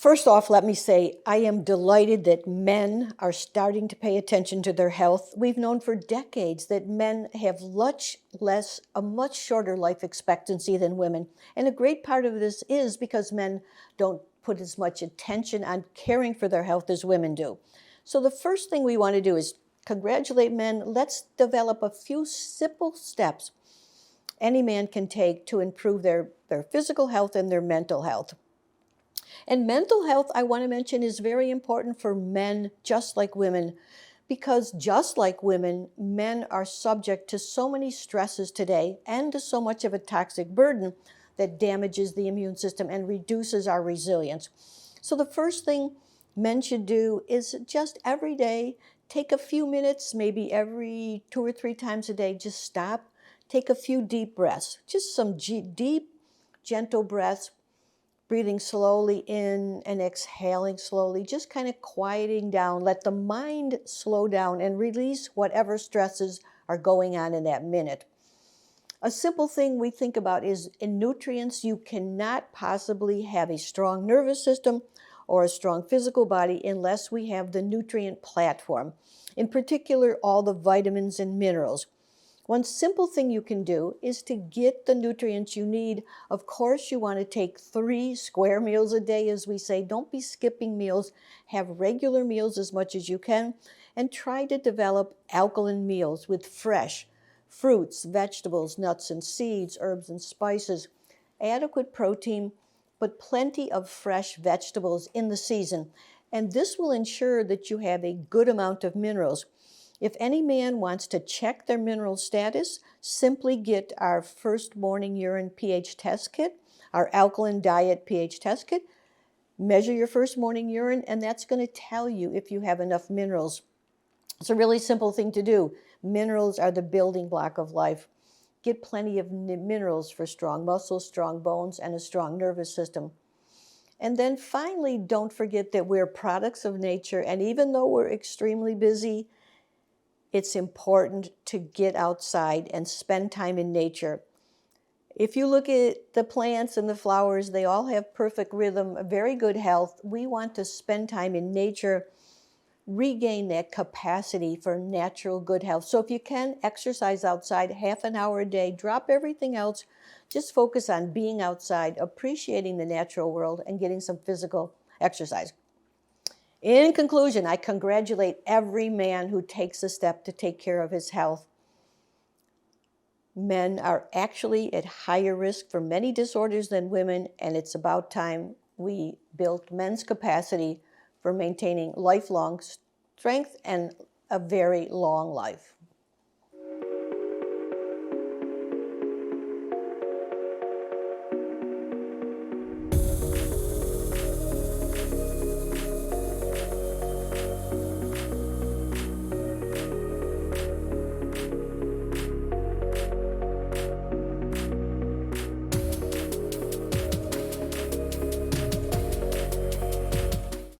First off, let me say I am delighted that men are starting to pay attention to their health. We've known for decades that men have a much shorter life expectancy than women. And a great part of this is because men don't put as much attention on caring for their health as women do. So the first thing we want to do is congratulate men. Let's develop a few simple steps any man can take to improve their physical health and their mental health. And mental health, I want to mention, is very important for men just like women, because just like women, men are subject to so many stresses today and to so much of a toxic burden that damages the immune system and reduces our resilience. So the first thing men should do is just every day take a few minutes, maybe every 2 or 3 times a day, just stop, take a few deep breaths, just some deep, gentle breaths, breathing slowly in and exhaling slowly, just kind of quieting down. Let the mind slow down and release whatever stresses are going on in that minute. A simple thing we think about is in nutrients, you cannot possibly have a strong nervous system or a strong physical body unless we have the nutrient platform. In particular, all the vitamins and minerals. One simple thing you can do is to get the nutrients you need. Of course, you want to take 3 square meals a day, as we say. Don't be skipping meals. Have regular meals as much as you can, and try to develop alkaline meals with fresh fruits, vegetables, nuts and seeds, herbs and spices, adequate protein, but plenty of fresh vegetables in the season. And this will ensure that you have a good amount of minerals. If any man wants to check their mineral status, simply get our first morning urine pH test kit, our alkaline diet pH test kit, measure your first morning urine, and that's going to tell you if you have enough minerals. It's a really simple thing to do. Minerals are the building block of life. Get plenty of minerals for strong muscles, strong bones, and a strong nervous system. And then finally, don't forget that we're products of nature, and even though we're extremely busy, it's important to get outside and spend time in nature. If you look at the plants and the flowers, they all have perfect rhythm, very good health. We want to spend time in nature, regain that capacity for natural good health. So if you can, exercise outside half an hour a day, drop everything else, just focus on being outside, appreciating the natural world, and getting some physical exercise. In conclusion, I congratulate every man who takes a step to take care of his health. Men are actually at higher risk for many disorders than women, and it's about time we built men's capacity for maintaining lifelong strength and a very long life.